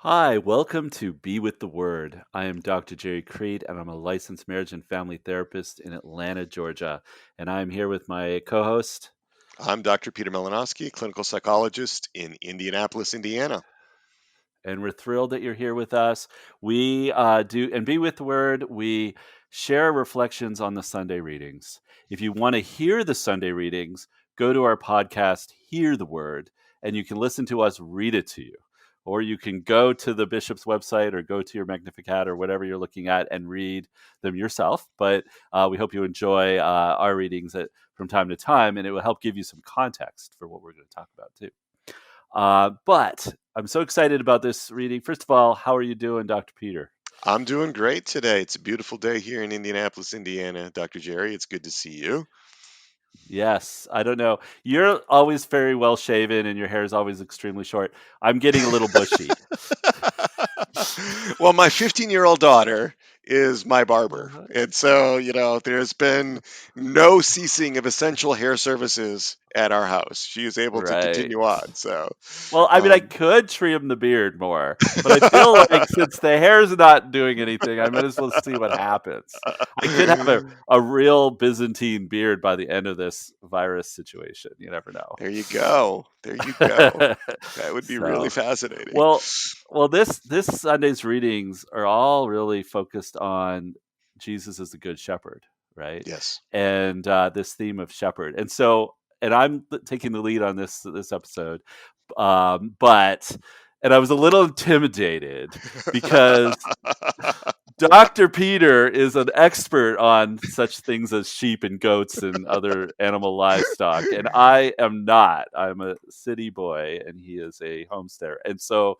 Hi, welcome to Be with the Word. I am Dr. Gerry Creed, and I'm a licensed marriage and family therapist in Atlanta, Georgia. And I'm here with my co host. I'm Dr. Peter Malinowski, clinical psychologist in Indianapolis, Indiana. And we're thrilled that you're here with us. We do, and Be with the Word, we share reflections on the Sunday readings. If you want to hear the Sunday readings, go to our podcast, Hear the Word, and you can listen to us read it to you. Or you can go to the bishop's website or go to your Magnificat or whatever you're looking at and read them yourself. But we hope you enjoy our readings from time to time, and it will help give you some context for what we're going to talk about too. But I'm so excited about this reading. First of all, how are you doing, Dr. Peter? I'm doing great today. It's a beautiful day here in Indianapolis, Indiana. Dr. Gerry, it's good to see you. Yes, I don't know. You're always very well shaven and your hair is always extremely short. I'm getting a little bushy. Well, my 15-year-old daughter is my barber. Uh-huh. And so, there's been no ceasing of essential hair services at our house. She is able to Right. continue on. So, Well, I mean, I um, could trim the beard more, but I feel like since the hair's not doing anything, I might as well see what happens. I could have a real Byzantine beard by the end of this virus situation. You never know. there you go. There you go. That would be really So, fascinating. well, this Sunday's readings are all really focused on Jesus as the Good Shepherd, right? Yes. And this theme of shepherd. And I'm taking the lead on this episode, but and I was a little intimidated because Dr. Peter is an expert on such things as sheep and goats and other animal livestock. And I am not. I'm a city boy and he is a homesteader. And so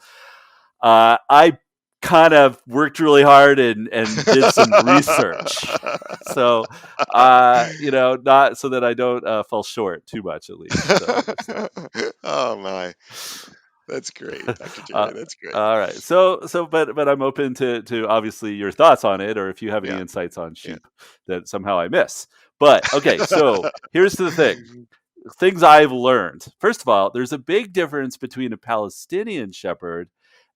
I kind of worked really hard and did some research. So, not so that I don't fall short too much, at least. Oh my, that's great, Dr. Uh, Jerry. That's great. all right. But I'm open to obviously your thoughts on it, or if you have any Yeah, insights on yeah. sheep that somehow I miss. But okay, so here's the thing: things I've learned. First of all, there's a big difference between a Palestinian shepherd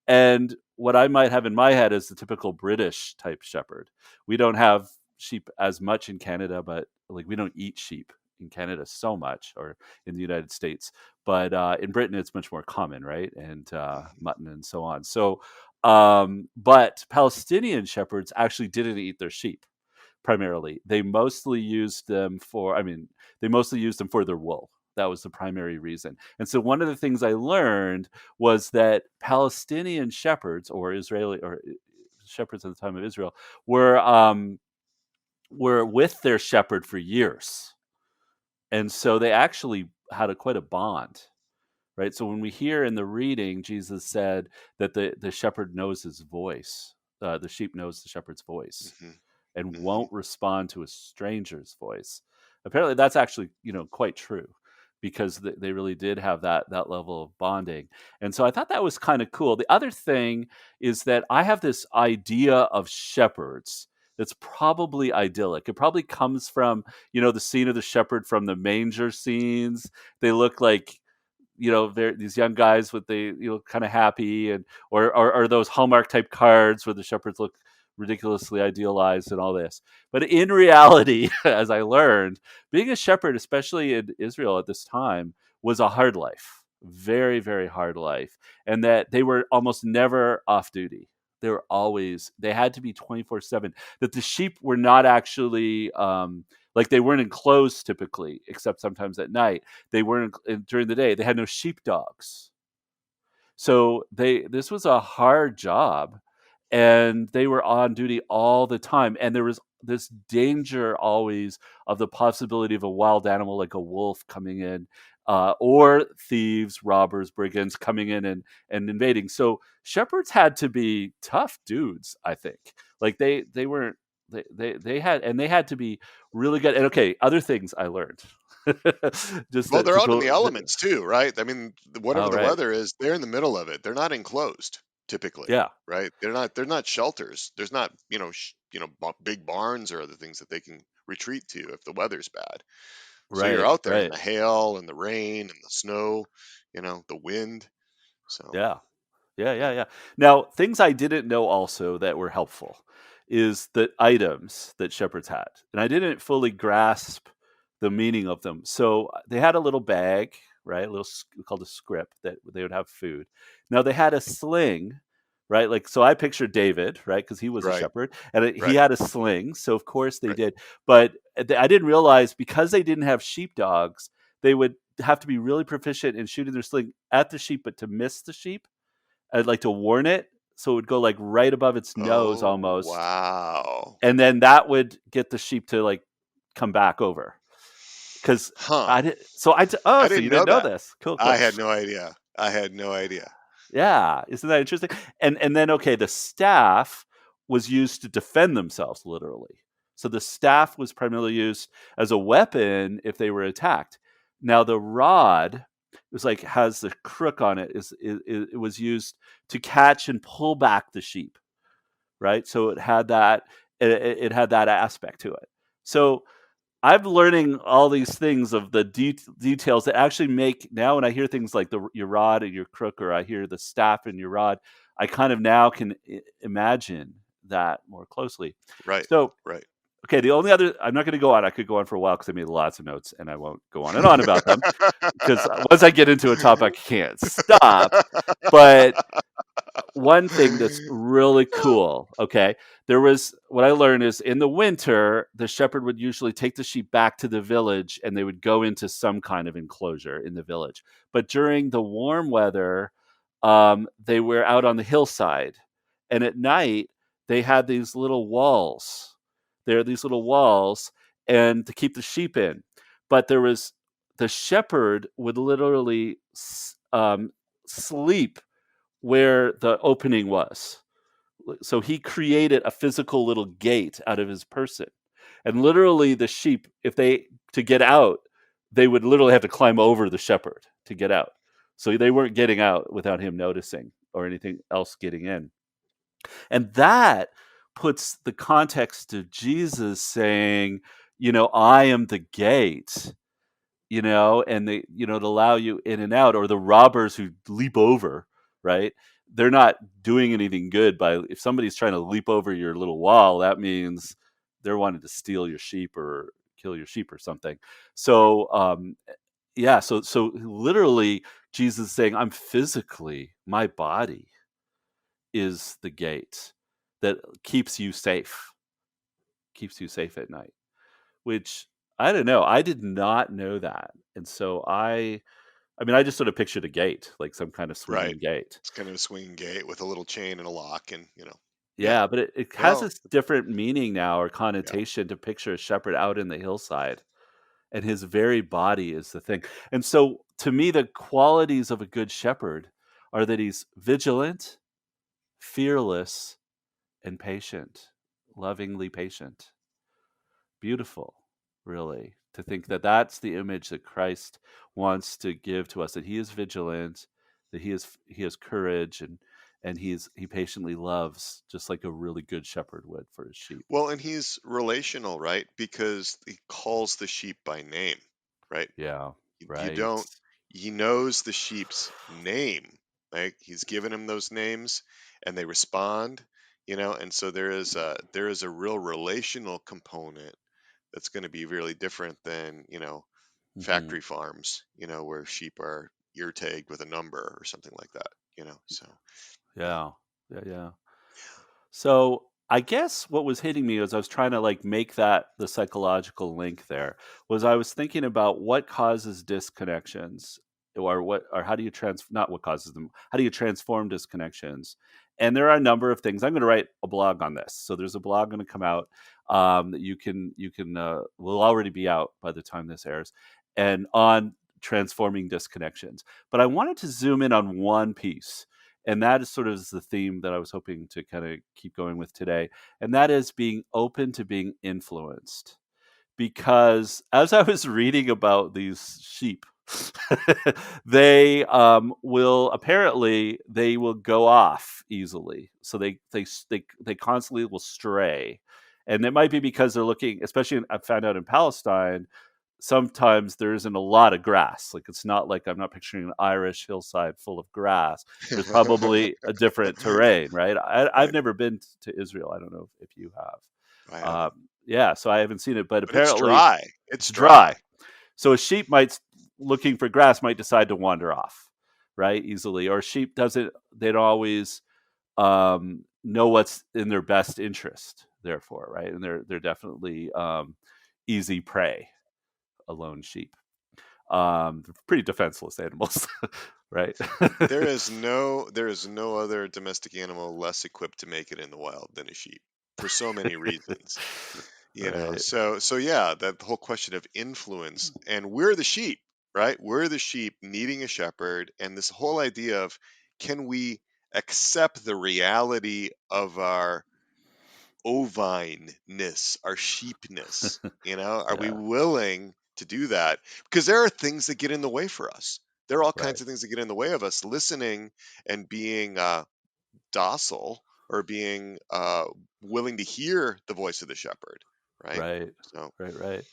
and what I might have in my head is the typical British type shepherd. We don't have sheep as much in Canada, but like we don't eat sheep in Canada so much, or in the United States. But in Britain, it's much more common, right? And mutton and so on. But Palestinian shepherds actually didn't eat their sheep primarily. They mostly used them for, I mean, they mostly used them for their wool. That was the primary reason. And so one of the things I learned was that Palestinian shepherds or Israeli or shepherds at the time of Israel were with their shepherd for years. And so they actually had quite a bond, right? So when we hear in the reading, Jesus said that the shepherd knows his voice, the sheep knows the shepherd's voice Hmm. and Hmm. won't respond to a stranger's voice. Apparently, that's actually quite true because they really did have that level of bonding, and so I thought that was kind of cool. The other thing is that I have this idea of shepherds that's probably idyllic. It probably comes from the scene of the shepherd from the manger scenes. They look like they're these young guys with the kind of happy and or those Hallmark type cards where the shepherds look ridiculously idealized and all this. But in reality, as I learned, being a shepherd, especially in Israel at this time, was a hard life, very very hard life, and that they were almost never off duty. They had to be 24/7. That the sheep were not actually like they weren't enclosed typically, except sometimes at night. They weren't during the day. They had no sheepdogs, so this was a hard job, and they were on duty all the time. And there was this danger always of the possibility of a wild animal like a wolf coming in, or thieves, robbers, brigands coming in and invading. So shepherds had to be tough dudes, I think. Like they weren't they had to be really good. And okay, other things I learned. Just Well, they're to out in go. the elements too, right? I mean, whatever Oh, the right. weather is, they're in the middle of it. They're not enclosed typically, Yeah. right? They're not shelters. There's not, big barns or other things that they can retreat to if the weather's bad. So you're Right. out there in Right. the hail and the rain and the snow, the wind. So, Yeah. Yeah, Yeah. yeah, yeah. Now, things I didn't know also that were helpful is the items that shepherds had. And I didn't fully grasp the meaning of them. So they had a little bag, right? A little called a scrip that they would have food. Now they had a sling, right? Like, so I pictured David, right? Because he was a Right. shepherd and he Right. had a sling. So of course they Right. did. But I didn't realize because they didn't have sheepdogs, they would have to be really proficient in shooting their sling at the sheep, but to miss the sheep I'd like to warn it, so it would go, like, right above its nose Oh, almost, wow. and then that would get the sheep to, like, come back over. Because Huh. I did so I d oh, I so didn't you know didn't know that. this. Cool, I cool. had no idea. I had no idea. Yeah, isn't that interesting? And then, okay, the staff was used to defend themselves, literally. So the staff was primarily used as a weapon if they were attacked. Now the rod was like has the crook on it it was used to catch and pull back the sheep, right? So it had that aspect to it. So I'm learning all these things of the details that actually make now when I hear things like your rod and your crook, or I hear the staff and your rod, I kind of now can imagine that more closely. Right. So, Right. okay, the only other I'm not going to go on. I could go on for a while because I made lots of notes, and I won't go on and on about them because once I get into a topic, I can't stop. But one thing that's really cool, okay? There was what I learned is in the winter, the shepherd would usually take the sheep back to the village and they would go into some kind of enclosure in the village. But during the warm weather, they were out on the hillside. And at night, they had these little walls. There are these little walls and to keep the sheep in. But there was the shepherd would literally sleep where the opening was. So he created a physical little gate out of his person. And literally the sheep, if they to get out, they would literally have to climb over the shepherd to get out. So they weren't getting out without him noticing or anything else getting in. And that puts the context to Jesus saying, I am the gate, and they, to allow you in and out, or the robbers who leap over, right? They're not doing anything good by if somebody's trying to leap over your little wall, that means they're wanting to steal your sheep or kill your sheep or something. So, yeah, so literally Jesus is saying, I'm physically, my body is the gate that keeps you safe at night, which I don't know. I did not know that. And so I mean, I just sort of pictured a gate, like some kind of Right. swinging gate. It's kind of a swinging gate with a little chain and a lock, and yeah. Yeah, but it has Well, this different meaning now or yeah. connotation to picture a shepherd out in the hillside, and his very body is the thing. And so to me, the qualities of a good shepherd are that he's vigilant, fearless, and patient, lovingly patient. Beautiful, really, to think that that's the image that Christ wants to give to us, that he is vigilant, that he has courage, and he patiently loves just like a really good shepherd would for his sheep. Well, and he's relational, right? Because he calls the sheep by name, right? Yeah, You right. don't, he knows the sheep's name, right? He's given them those names and they respond, and so there is a real relational component that's going to be really different than, Hmm. factory farms, where sheep are ear tagged with a number or something like that, so yeah. Yeah, yeah, yeah. So I guess what was hitting me as I was trying to like make that the psychological link there was I was thinking about what causes disconnections or how do you not what causes them, how do you transform disconnections? And there are a number of things. I'm going to write a blog on this. So there's a blog going to come out that you can will already be out by the time this airs and on transforming disconnections. But I wanted to zoom in on one piece, and that is sort of the theme that I was hoping to kind of keep going with today. And that is being open to being influenced. Because as I was reading about these sheep, they they will go off easily. So they constantly will stray. And it might be because they're looking, especially I found out in Palestine, sometimes there isn't a lot of grass. Like it's not like I'm not picturing an Irish hillside full of grass. There's probably a different terrain, right? I've Right. never been to Israel. I don't know if you have. I haven't. Yeah, so I haven't seen it, but But it's apparently dry. It's it's dry. dry. So a sheep looking for grass might decide to wander off, right, easily. Or sheep doesn't. They don't always know what's in their best interest. Therefore, right, and they're definitely easy prey. A lone sheep. They're pretty defenseless animals, right? There is no other domestic animal less equipped to make it in the wild than a sheep for so many reasons. Right. So yeah, that whole question of influence, and we're the sheep, right? We're the sheep needing a shepherd, and this whole idea of, can we accept the reality of our ovineness, our sheepness? Are we Yeah. willing to do that? Because there are things that get in the way for us. There are all Right. kinds of things that get in the way of us listening and being docile, or being willing to hear the voice of the shepherd, right? Right. So, Right. Right.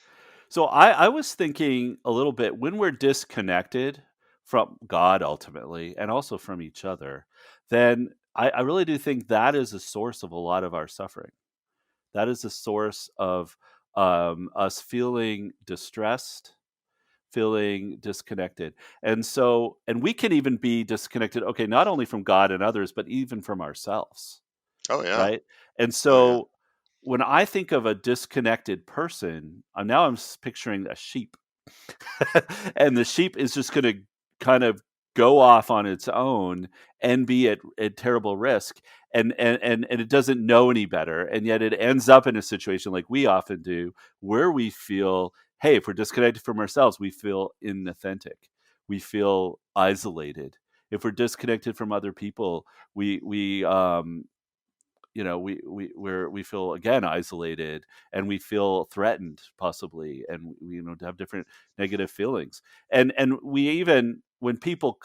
So I was thinking a little bit when we're disconnected from God ultimately, and also from each other, then I really do think that is a source of a lot of our suffering. That is a source of us feeling distressed, feeling disconnected. And we can even be disconnected, okay, not only from God and others, but even from ourselves, oh yeah, right? And oh yeah. so when I think of a disconnected person, now I'm picturing a sheep. And the sheep is just going to kind of go off on its own and be at terrible risk, and it doesn't know any better, and yet it ends up in a situation like we often do, where we feel, hey, if we're disconnected from ourselves, we feel inauthentic, we feel isolated. If we're disconnected from other people, we we feel again isolated, and we feel threatened possibly, and we, have different negative feelings. And we even, when people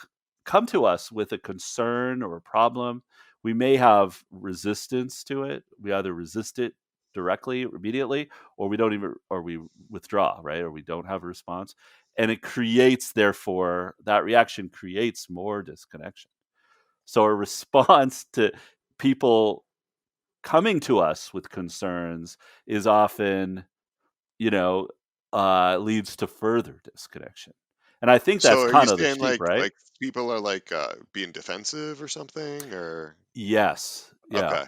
come to us with a concern or a problem, we may have resistance to it. We either resist it directly immediately, or we don't even, or we withdraw, right, or we don't have a response, and it creates, therefore that reaction creates more disconnection. So a response to people coming to us with concerns is often, you know, leads to further disconnection. And I think So that's are you kind of the saying sheep, right? like people are like being defensive or something, or Yes. Yeah. okay? Yeah,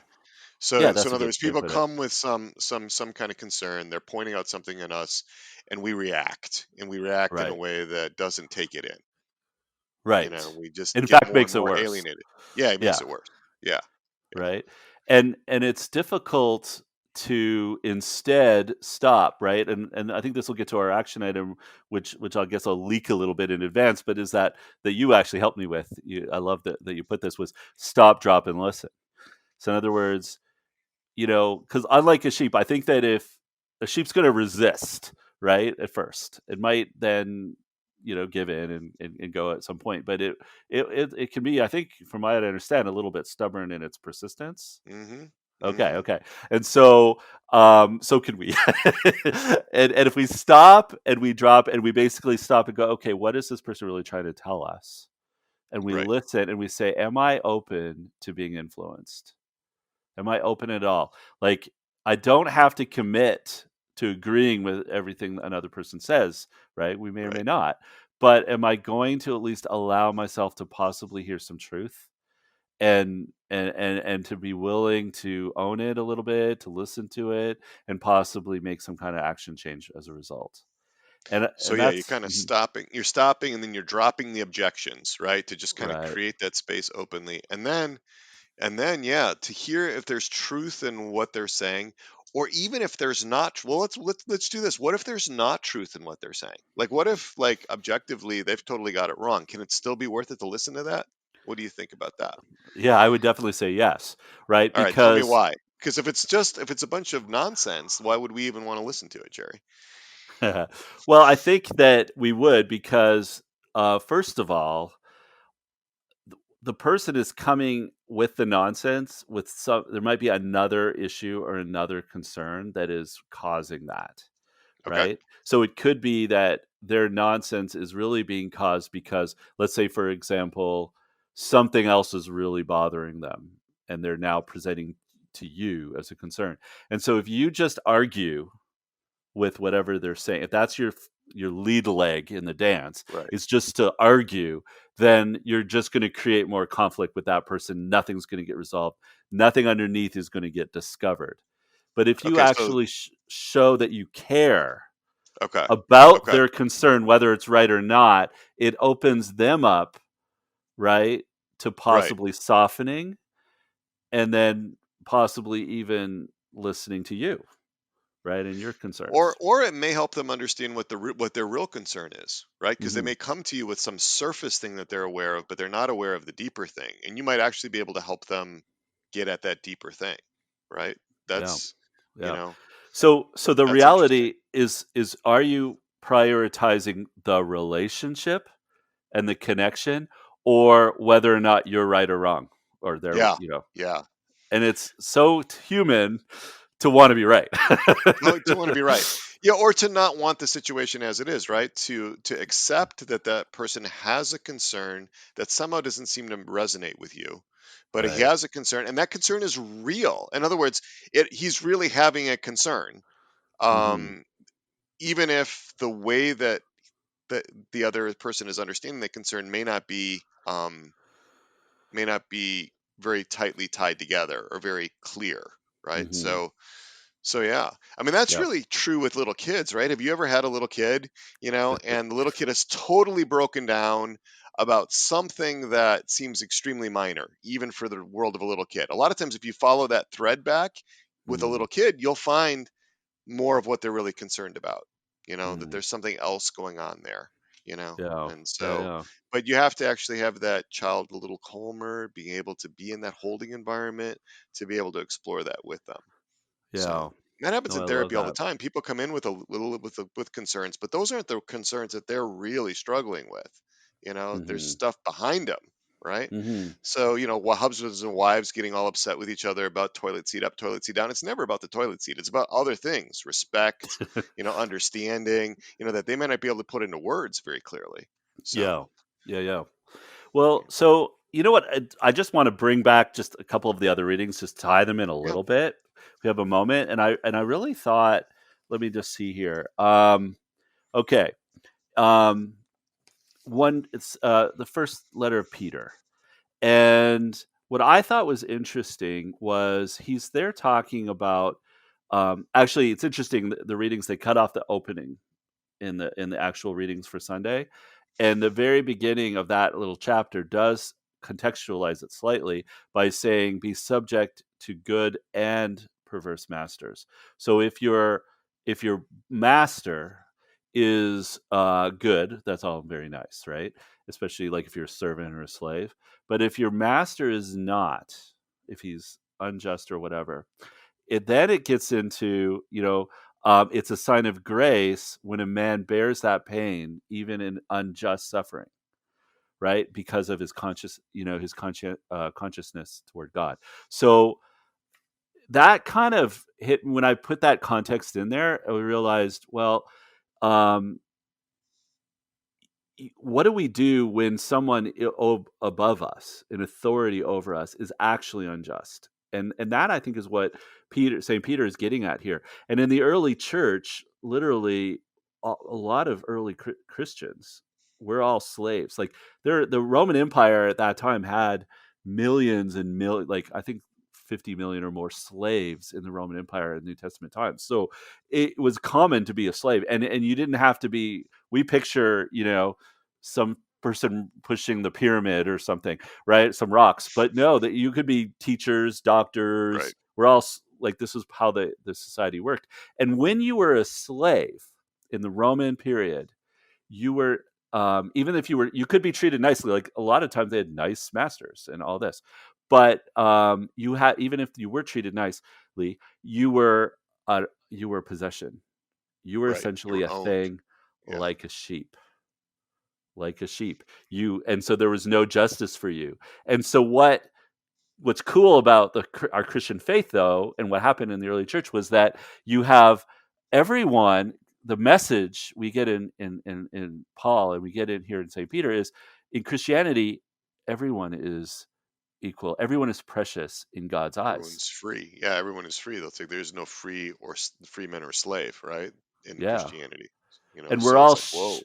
So that's in a other good words, way to people put it. come with some kind of concern. They're pointing out something in us, and we react in a Right. way that doesn't take it in. Right. We just In get fact, more and makes it more worse. alienated. Yeah, it makes Yeah. it worse. Yeah, yeah. Right. And it's difficult to instead stop, right? And I think this will get to our action item, which I guess I'll leak a little bit in advance, but is that you actually helped me with. I love that you put this, was stop, drop, and listen. So in other words, because unlike a sheep, I think that if a sheep's going to resist, right, at first, it might then, give in and go at some point. But it can be, I think, from what I understand, a little bit stubborn in its persistence. Mhm. Okay, Mhm. okay. And so can we. And if we stop and we drop and we basically stop and go, okay, what is this person really trying to tell us? And we Right. listen and we say, am I open to being influenced? Am I open at all? Like, I don't have to commit to agreeing with everything another person says, right? We may or may Right. not. But am I going to at least allow myself to possibly hear some truth, and to be willing to own it a little bit, to listen to it, and possibly make some kind of action change as a result. So And yeah, you're that's kind of stopping. You're stopping, and then you're dropping the objections, right? To just kind of right. create that space openly, and then yeah, to hear if there's truth in what they're saying, or even if there's not. Well, let's do this. What if there's not truth in what they're saying? Like, what if, like, objectively they've totally got it wrong? Can it still be worth it to listen to that? What do you think about that? Yeah, I would definitely say yes, right? All right, tell me Because why. Because if it's a bunch of nonsense, why would we even want to listen to it, Jerry? well, I think that we would, because first of all, the person is coming with the nonsense with some, there might be another issue or another concern that is causing that, Okay. right? So it could be that their nonsense is really being caused because, let's say, for example, something else is really bothering them and they're now presenting to you as a concern. And so if you just argue with whatever they're saying, if that's your lead leg in the dance, Right. is just to argue, then you're just going to create more conflict with that person. Nothing's going to get resolved. Nothing underneath is going to get discovered. But if you Okay. So actually show that you care okay. about Okay. their concern, whether it's right or not, it opens them up, right, to Right. possibly softening and then possibly even listening to you, right, and your concerns. Or it may help them understand what their real concern is, right? Because they Hmm. may come to you with some surface thing that they're aware of, but they're not aware of the deeper thing, and you might actually be able to help them get at that deeper thing, right? Yeah, That's you yeah. know So the that's interesting. reality is are you prioritizing the relationship and the connection, or whether or not you're right or wrong, or they're, Yeah, yeah. and it's so human to want to be right. No, to want to be right. Yeah, or to not want the situation as it is, right? To accept that that person has a concern that somehow doesn't seem to resonate with you, but he Right. has a concern, and that concern is real. In other words, he's really having a concern, Hmm. um, even if the way that the other person is understanding the concern may not be very tightly tied together or very clear, right? Hmm. So yeah, I mean that's Yeah. really true with little kids, right? Have you ever had a little kid, and the little kid is totally broken down about something that seems extremely minor, even for the world of a little kid? A lot of times, if you follow that thread back with a Mm, little kid, you'll find more of what they're really concerned about. That mm. there's something else going on there. Yeah. And Yeah. so, Yeah. but you have to actually have that child a little calmer, being able to be in that holding environment to be able to explore that with them. Yeah. So that happens No, in I love therapy all the that. time. People come in with with concerns, but those aren't the concerns that they're really struggling with. There's Hmm. stuff behind them, right? Hmm. So, husbands and wives getting all upset with each other about toilet seat up, toilet seat down. It's never about the toilet seat. It's about other things, respect, understanding, that they may not be able to put into words very clearly. So, Yeah. Yeah. Yeah. yeah, Well, so you know what? I just want to bring back just a couple of the other readings, just tie them in a yeah, little bit. We have a moment, and I really thought. Let me just see here. Okay. Um, One. It's the first letter of Peter, and what I thought was interesting was he's there talking about. Actually, it's interesting the readings they cut off the opening in the actual readings for Sunday. And the very beginning of that little chapter does contextualize it slightly by saying, "Be subject to good and perverse masters." So if your master is good, that's all very nice, right? Especially like if you're a servant or a slave. But if your master is not, if he's unjust or whatever, it gets into, it's a sign of grace when a man bears that pain even in unjust suffering, right, because of his consciousness toward God. So that kind of hit when I put that context in there. I realized, well, um, what do we do when someone above us, in authority over us, is actually unjust? And that, I think, is what St. Peter is getting at here. And in the early church, literally, a lot of early Christians were all slaves. Like, the Roman Empire at that time had millions and millions, like I think 50 million or more slaves in the Roman Empire in New Testament times. So it was common to be a slave, and you didn't have to be. We picture, some person pushing the pyramid or something, right? Some rocks. But no, that you could be teachers, right, doctors. We're all like, this is how the society worked. And when you were a slave in the Roman period, you were, even if you could be treated nicely. Like, a lot of times they had nice masters and all this, but you had, even if you were treated nicely, you were a possession. You were right. You essentially were a owned. thing, Yeah, like a sheep, like a sheep. And so there was no justice for you. And so what's cool about our Christian faith, though, and what happened in the early church, was that you have everyone. the message we get in Paul, and we get in here in St. Peter, is in Christianity, everyone is equal. Everyone is precious in God's eyes. Everyone's free. Yeah, everyone is free. They'll say there's no free man or slave, right? In Yeah. Christianity, And we're so all it's like, whoa.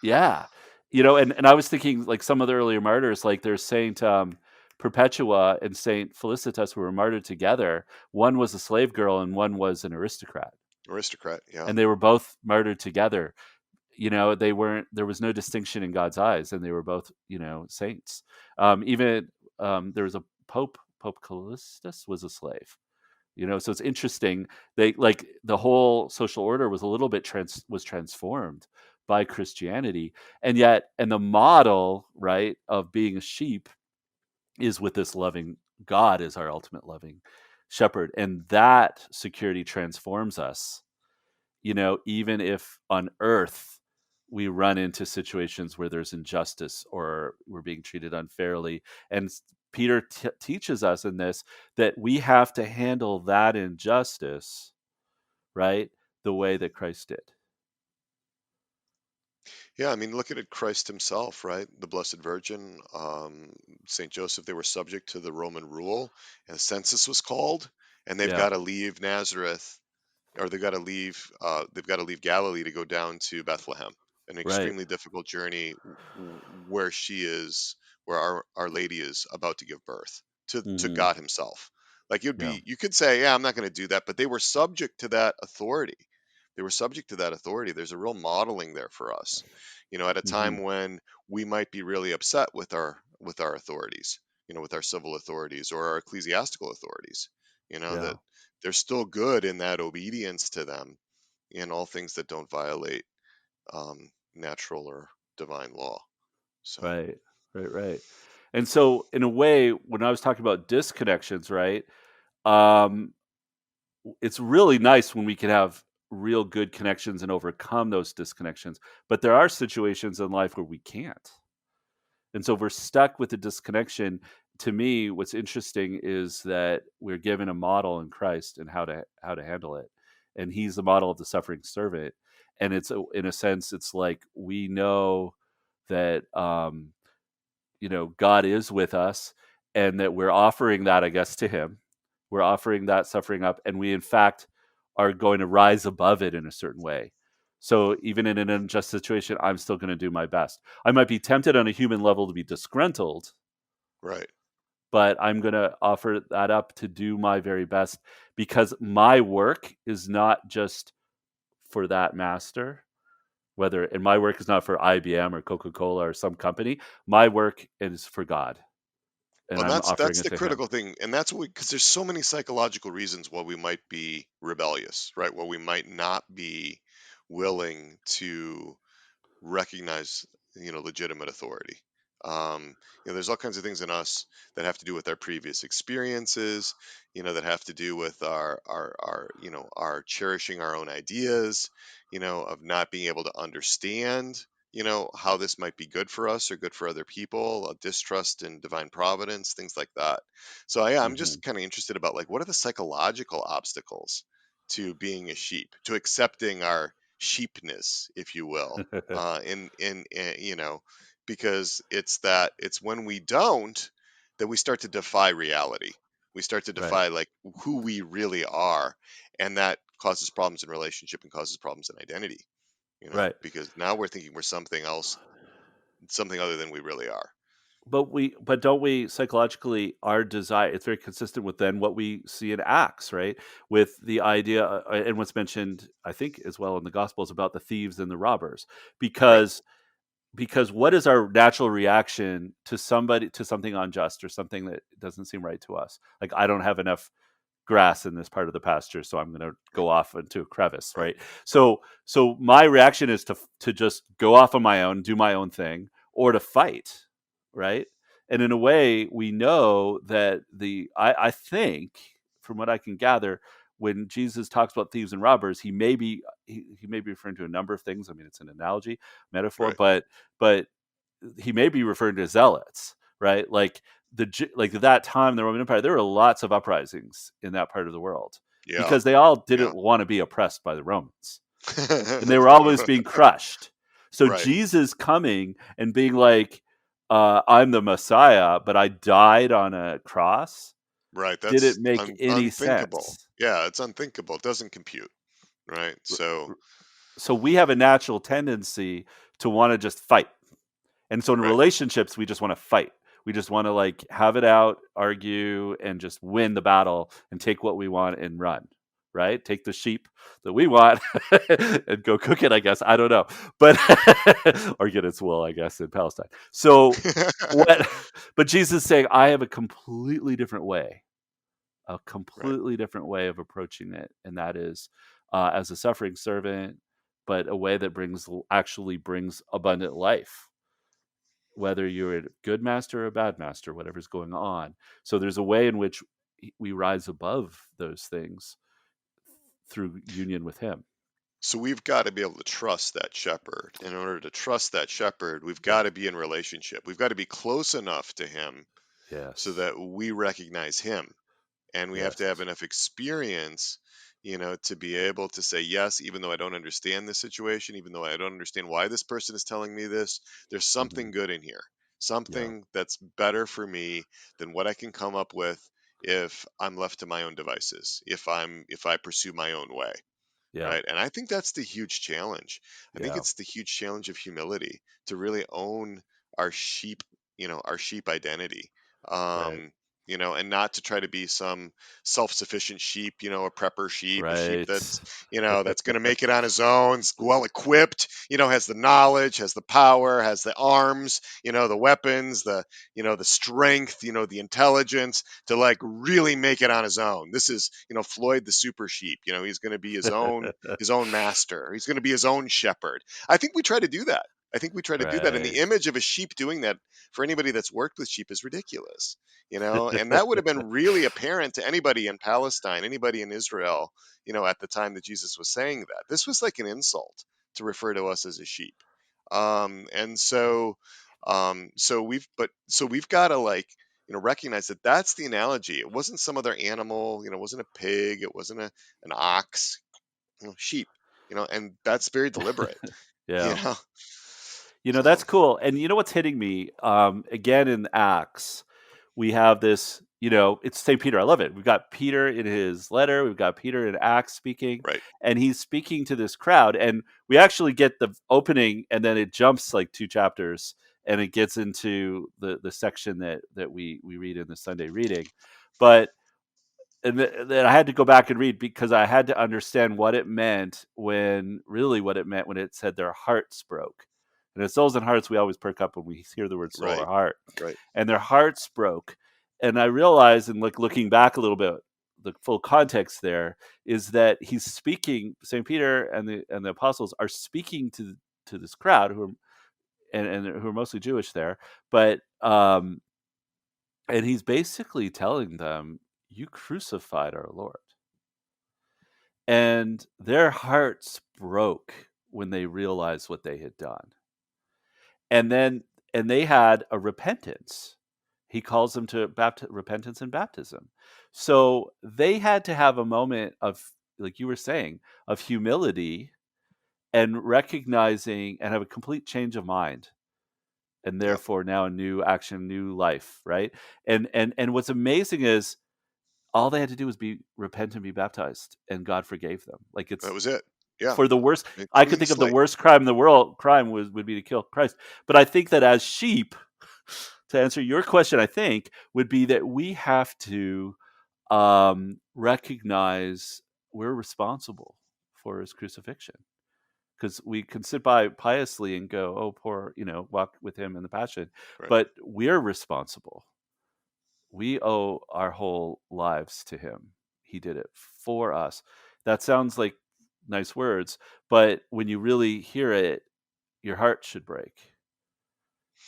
yeah. And I was thinking, like, some of the earlier martyrs, like there's Saint Perpetua and Saint Felicitas, who were martyred together. One was a slave girl and one was an aristocrat, Aristocrat, yeah. and they were both martyred together. They weren't, there was no distinction in God's eyes, and they were both, saints. Even there was a Pope Callistus was a slave. So it's interesting. They, like, the whole social order was a little bit was transformed by Christianity, and the model, right, of being a sheep is with this loving God as our ultimate loving shepherd, and that security transforms us. Even if on earth we run into situations where there's injustice or we're being treated unfairly. And Peter teaches us in this that we have to handle that injustice, right, the way that Christ did. Yeah, I mean, look at it, Christ himself, right? The Blessed Virgin, Saint Joseph, they were subject to the Roman rule, and a census was called, and they've Yeah, got to leave Nazareth, or they've got to leave Galilee to go down to Bethlehem, an right. extremely difficult journey, where she is, where our Lady is about to give birth to Hmm. God Himself. Like, Yeah. you could say, yeah, I'm not going to do that, but they were subject to that authority. They were subject to that authority. There's a real modeling there for us, at a Hmm. time when we might be really upset with our authorities, with our civil authorities or our ecclesiastical authorities, Yeah. that there's still good in that obedience to them in all things that don't violate natural or divine law. So, Right. Right. Right. And so, in a way, when I was talking about disconnections, right, um, it's really nice when we can have real good connections and overcome those disconnections. But there are situations in life where we can't. And so if we're stuck with the disconnection. To me, what's interesting is that we're given a model in Christ and how to handle it. And he's the model of the suffering servant. And in a sense, it's like we know that God is with us, and that we're offering that, I guess, to him. We're offering that suffering up, and we, in fact, are going to rise above it in a certain way. So even in an unjust situation, I'm still going to do my best. I might be tempted on a human level to be disgruntled, right. but I'm going to offer that up to do my very best, because my work is not just for that master, and my work is not for IBM or Coca-Cola or some company. My work is for God, and Well, I'm offering that's it the to him. critical thing, and that's what, because there's so many psychological reasons why we might be rebellious, right? Why we might not be willing to recognize legitimate authority. There's all kinds of things in us that have to do with our previous experiences, that have to do with our cherishing our own ideas, of not being able to understand how this might be good for us or good for other people, distrust in divine providence, things like that. So yeah, I'm Hmm. just kind of interested about, like, what are the psychological obstacles to being a sheep, to accepting our sheepness, if you will, because it's when we don't, that we start to defy reality. We start to Right, defy, like, who we really are, and that causes problems in relationship and causes problems in identity. right. Because now we're thinking we're something else, something other than we really are. But don't we psychologically, our desire, it's very consistent with then what we see in Acts, right? With the idea, and what's mentioned, I think, as well in the Gospels, about the thieves and the robbers, Right. because what is our natural reaction to something unjust or something that doesn't seem right to us? Like, I don't have enough grass in this part of the pasture, so I'm going to Right. go off into a crevice, Right. right? So my reaction is to just go off on my own, do my own thing, or to fight, right? And in a way, we know that I think, from what I can gather, when Jesus talks about thieves and robbers, he may be referring to a number of things. I mean, it's an analogy, metaphor, Right. but he may be referring to zealots, right? Like that time in the Roman Empire, there were lots of uprisings in that part of the world Yeah. because they all Yeah. didn't want to be oppressed by the Romans. and they were always being crushed. So Right, Jesus coming and being like, I'm the Messiah, but I died on a cross, right, didn't that's make any unthinkable. sense. Yeah, it's unthinkable, it doesn't compute, right? R- So So we have a natural tendency to want to just fight. And so in right. relationships, we just want to fight. We just want to like have it out, argue, and just win the battle and take what we want and run. Right? Take the sheep that we want and go cook it, I guess. I don't know. But or get its wool, I guess, in Palestine. So what but Jesus is saying, I have a Right. completely different way of approaching it. And that is as a suffering servant, but a way that actually brings abundant life, whether you're a good master or a bad master, whatever's going on. So there's a way in which we rise above those things through union with him. So we've gotta be able to trust that shepherd. In order to trust that shepherd, we've Yeah. gotta be in relationship. We've gotta be close enough to him so Yes. that we recognize him. And we have to have Yes. enough experience, to be able to say yes, even though I don't understand this situation, even though I don't understand why this person is telling me this, there's Hmm. something good in here, Yeah. something that's better for me than what I can come up with if I'm left to my own devices, if I pursue my own way. Yeah. Right. And I think that's the huge challenge. I think Yeah. it's the huge challenge of humility to really own our sheep, our sheep identity. Right. Um, and not to try to be some self-sufficient sheep, a prepper sheep, a sheep Right. that's going to make it on his own, is well equipped, has the knowledge, has the power, has the arms, the weapons, the strength, the intelligence to like really make it on his own. This is, Floyd the super sheep. He's going to be his own master. He's going to be his own shepherd. I think we try to do that. I think we try to do that, and the Right. image of a sheep doing that for anybody that's worked with sheep is ridiculous. And that would have been really apparent to anybody in Palestine, anybody in Israel, at the time that Jesus was saying that. This was like an insult to refer to us as a sheep. And so we've got to like recognize that that's the analogy. It wasn't some other animal, it wasn't a pig, it wasn't an ox, sheep, and that's very deliberate, you Yeah. know. That's So cool. And you know what's hitting me? Again in Acts, we have this, it's St. Peter. I love it. We've got Peter in his letter, we've got Peter in Acts speaking, right, and he's speaking to this crowd. And we actually get the opening, and then it jumps like two chapters and it gets into the section that we read in the Sunday reading. But and then I had to go back and read because I had to understand what it meant when it said their hearts broke. And it's souls and hearts, we always perk up when we hear the word soul or right, heart. right. And their hearts broke. And I realized, and like looking back a little bit, the full context there is that he's speaking. Saint Peter and the apostles are speaking to this crowd who are mostly Jewish there, but and he's basically telling them, "You crucified our Lord." And their hearts broke when they realized what they had done. And then and they had a repentance. He calls them to repentance and baptism. So they had to have a moment of, like you were saying, of humility and recognizing and have a complete change of mind, and Yep, therefore now a new action, new life, right? And what's amazing is all they had to do was be repent and be baptized, and God forgave them. Like that it's was it. Yeah, for the worst. a I could clean think of the slate. worst crime in the world. Crime would be to kill Christ. But I think that as sheep, to answer your question, I think would be that we have to recognize we're responsible for his crucifixion, because we can sit by piously and go, "Oh, poor," walk with him in the passion, Right, but we're responsible. We owe our whole lives to him. He did it for us. That sounds like nice words, but when you really hear it, your heart should break.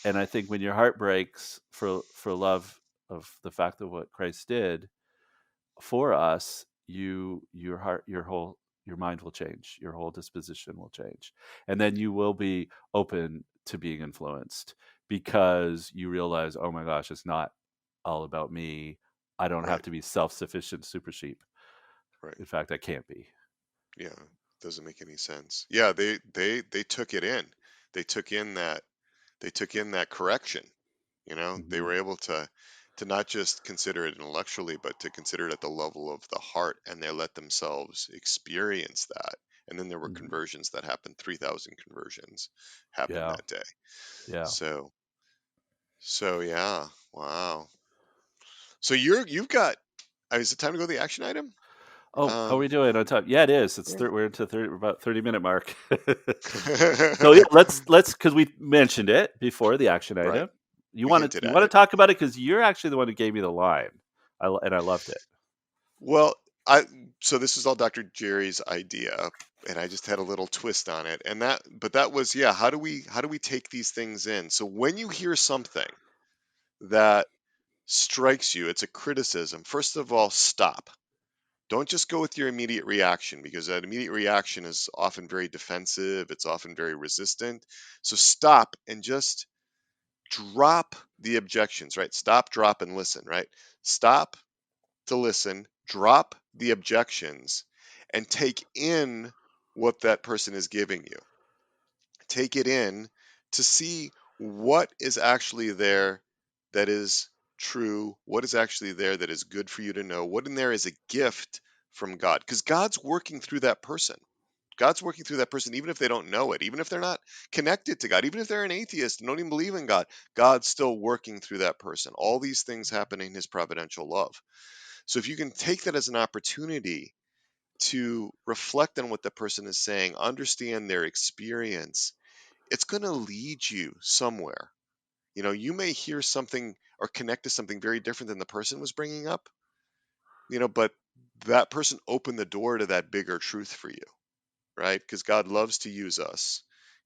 And I think when your heart breaks for love of the fact of what Christ did for us, your heart, your mind will change, your whole disposition will change. And then you will be open to being influenced because you realize, oh my gosh, it's not all about me. I don't have right, to be self-sufficient super sheep. right. In fact, I can't be. Yeah. Doesn't make any sense. Yeah, they took it in. They took in that they took in that correction. You know, they Hmm. were able to not just consider it intellectually, but to consider it at the level of the heart, and they let themselves experience that. And then there were Hmm. conversions that happened. 3,000 conversions happened Yeah, that day. yeah. So so yeah, wow. So you've got. Is it time to go to the action item? Oh, how are we Um, doing on time? Yeah, it is. yeah. We're into 30, about 30-minute mark. So yeah, let's because we mentioned it before the action Right. item. We hinted You at want to it. talk about it because you're actually the one who gave me the line, and I loved it. Well, I so this is all Dr. Jerry's idea, and I just had a little twist on it. And that was, yeah, how do we take these things in? So when you hear something that strikes you, it's a criticism. First of all, stop. Don't just go with your immediate reaction, because that immediate reaction is often very defensive, it's often very resistant. So stop and just drop the objections, right? Stop, drop, and listen, right? Stop to listen, drop the objections, and take in what that person is giving you. Take it in to see what is actually there that is true, what is actually there that is good for you to know, what in there is a gift from God. Because God's working through that person. God's working through that person, even if they don't know it, even if they're not connected to God, even if they're an atheist and don't even believe in God. God's still working through that person. All these things happen in His providential love. So if you can take that as an opportunity to reflect on what the person is saying, understand their experience, it's going to lead you somewhere. You know, you may hear something or connect to something very different than the person was bringing up, but that person opened the door to that bigger truth for you, right? Because God loves to use us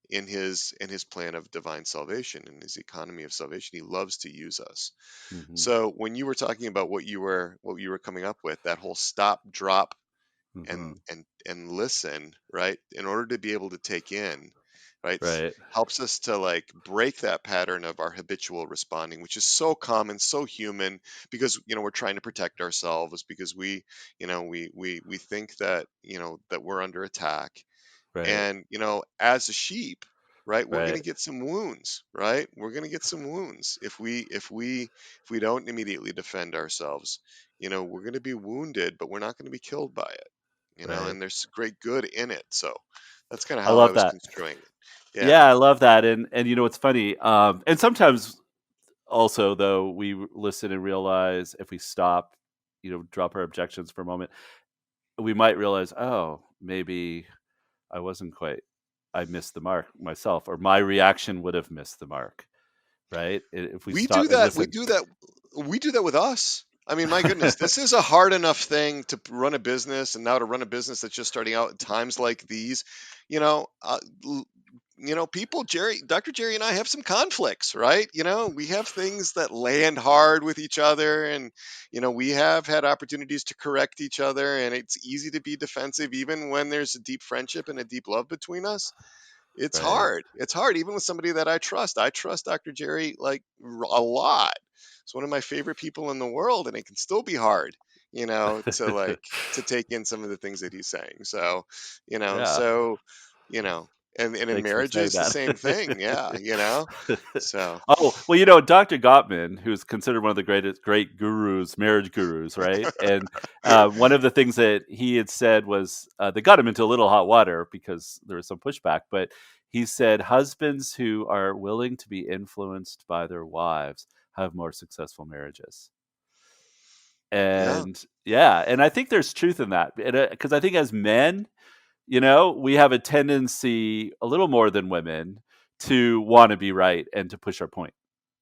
in his plan of divine salvation, in his economy of salvation. He loves to use us. Hmm. So when you were talking about what you were coming up with, that whole stop, drop, Hmm. and listen, right, in order to be able to take in, right, Right, helps us to like break that pattern of our habitual responding, which is so common, so human, because we're trying to protect ourselves, because we think that we're under attack. right, And as a sheep, right, we're going right, to get some wounds, right? We're going to get some wounds if we don't immediately defend ourselves. We're going to be wounded, but we're not going to be killed by it. right. And there's great good in it. So that's kind of I how I love was that. construing it. Yeah. Yeah, I love that. And it's funny. And sometimes also though listen and realize if we stop, drop our objections for a moment, we might realize, oh, maybe I wasn't quite. I missed the mark myself, or my reaction would have missed the mark, right? If we We do stop and that. We listen, do that. We do that with us. I mean, my goodness, this is a hard enough thing to run a business, and now to run a business that's just starting out at times like these. You know, uh, l- people, Dr. Jerry and I have some conflicts, right? We have things that land hard with each other, and we have had opportunities to correct each other, and it's easy to be defensive, even when there's a deep friendship and a deep love between us. It's right, hard. It's hard, even with somebody that I trust. I trust Dr. Jerry like a lot. It's one of my favorite people in the world, and it can still be hard, to take in some of the things that he's saying. So, you know, yeah. so, you know, and in Thanks for saying marriages, the that. same thing. Yeah. So, Oh, well, Dr. Gottman, who's considered one of the great gurus, marriage gurus, right? And one of the things that he had said was that got him into a little hot water because there was some pushback. But he said husbands who are willing to be influenced by their wives have more successful marriages. yeah, And yeah, and I think there's truth in that because I think as men, we have a tendency a little more than women to want to be right and to push our point.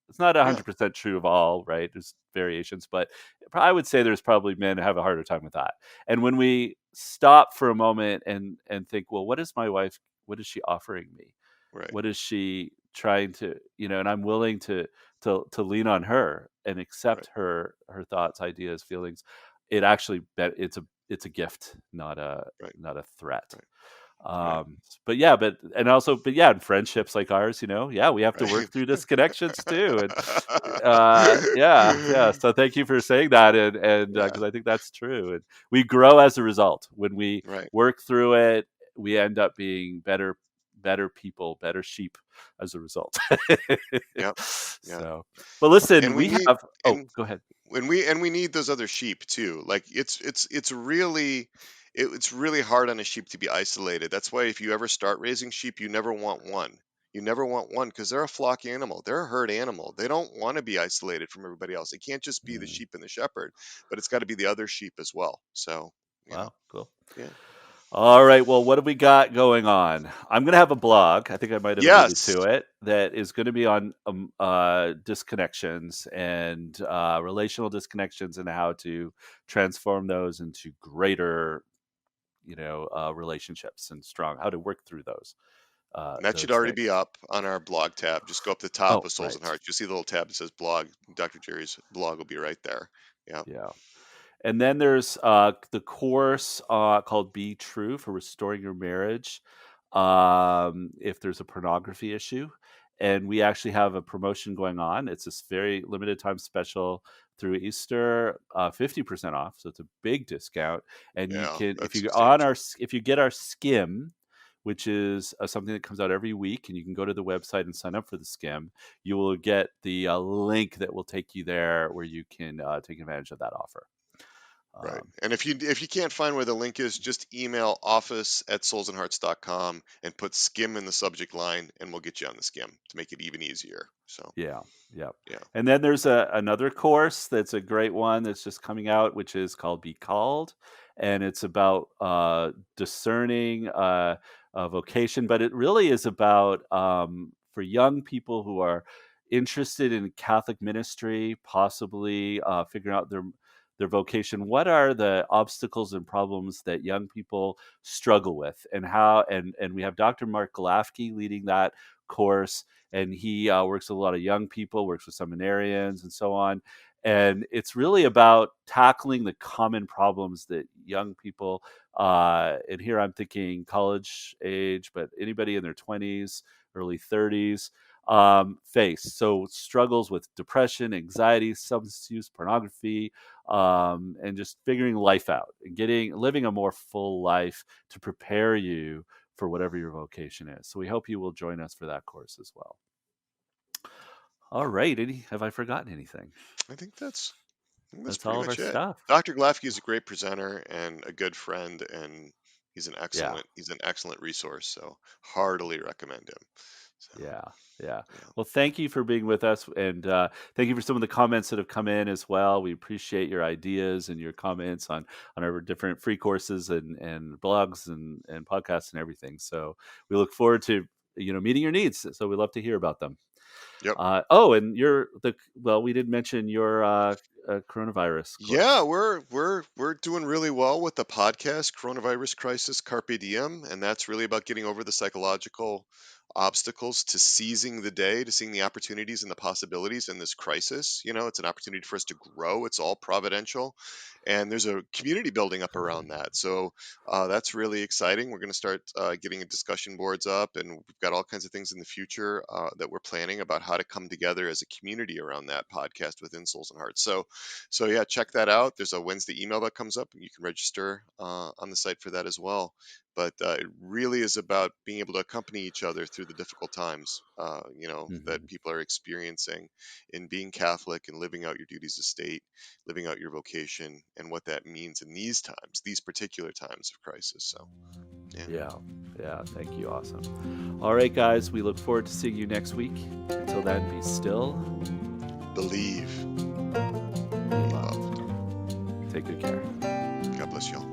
It's not yeah, 100% true of all, right? There's variations, but I would say there's probably men who have a harder time with that. And when we stop for a moment and think, well, what is she offering me? right, What is she trying to, and I'm willing to lean on her and right, accept her thoughts, ideas, feelings. It actually it's a gift, right, not a threat. right, right, But yeah, but yeah, in friendships like ours, yeah, we have to right. work through disconnections too. And yeah. So thank you for saying that. And Yeah, because I think that's true. And we grow as a result when we right, work through it we end up being better people, better sheep as a result. Yep. Yeah. So, but listen, And we we need have. Oh, and go ahead. we need those other sheep too. Like it's really it's really hard on a sheep to be isolated. That's why if you ever start raising sheep, you never want one. You never want one because they're a flock animal. They're a herd animal. They don't want to be isolated from everybody else. It can't just be the Mm, sheep and the shepherd, but it's got to be the other sheep as well. So, wow, cool. yeah. All right. Well, what have we got going on? I'm going to have a blog. I think I might have alluded Yes. to it. That is going to be on disconnections and relational disconnections and how to transform those into greater, relationships and strong. How to work through And that should those already things. be up on our blog tab. Just go up the top Oh, of Souls and right. Hearts. You'll see the little tab that says blog. Dr. Jerry's blog will be right there. Yeah. Yeah. And then there's the course called Be True for Restoring Your Marriage if there's a pornography issue. And we actually have a promotion going on. It's this very limited time special through Easter, 50% off. So it's a big discount. And you Yeah. can, That's huge. if you get our skim, which is something that comes out every week, and you can go to the website and sign up for the skim, you will get the link that will take you there where you can take advantage of that offer. Right. Um, And if you can't find where the link is, just email office@soulsandhearts.com and put skim in the subject line and we'll get you on the skim to make it even easier. So, Yeah, yeah. yeah. And then there's another course that's a great one that's just coming out, which is called Be Called, and it's about discerning a vocation, but it really is about for young people who are interested in Catholic ministry, possibly figuring out their vocation. What are the obstacles and problems that young people struggle with, and how? And we have Dr. Mark Galafke leading that course, and he works with a lot of young people, works with seminarians and so on. And it's really about tackling the common problems that young people, and here I'm thinking college age, but anybody in their 20s, early 30s, face. So struggles with depression, anxiety, substance use, pornography, and just figuring life out and living a more full life to prepare you for whatever your vocation is. So we hope you will join us for that course as well. All right. Have I forgotten anything? I think that's That's pretty all of our much it. stuff. Dr. Glafke is a great presenter and a good friend, and Yeah. he's an excellent resource. So heartily recommend him. So, Yeah. Yeah. yeah. Well, thank you for being with us. And thank you for some of the comments that have come in as well. We appreciate your ideas and your comments on our different free courses and blogs and podcasts and everything. So we look forward to, meeting your needs. So we love to hear about them. Yep. Oh, and we did mention your coronavirus Yeah, course. we're doing really well with the podcast Coronavirus Crisis Carpe Diem, and that's really about getting over the psychological obstacles to seizing the day, to seeing the opportunities and the possibilities in this crisis. It's an opportunity for us to grow. It's all providential, and there's a community building up around that. So that's really exciting. We're going to start getting discussion boards up, and we've got all kinds of things in the future that we're planning about how to come together as a community around that podcast within Souls and Hearts. So yeah, check that out. There's a Wednesday email that comes up, and you can register on the site for that as well. But it really is about being able to accompany each other through the difficult times, that Hmm. people are experiencing in being Catholic and living out your duties of state, living out your vocation, and what that means in these times, these particular times of crisis. So yeah, Yeah. Yeah. Thank you. Awesome. All right, guys. We look forward to seeing you next week. Until then, be still, believe, be be loved. loved. Take good care. God bless y'all.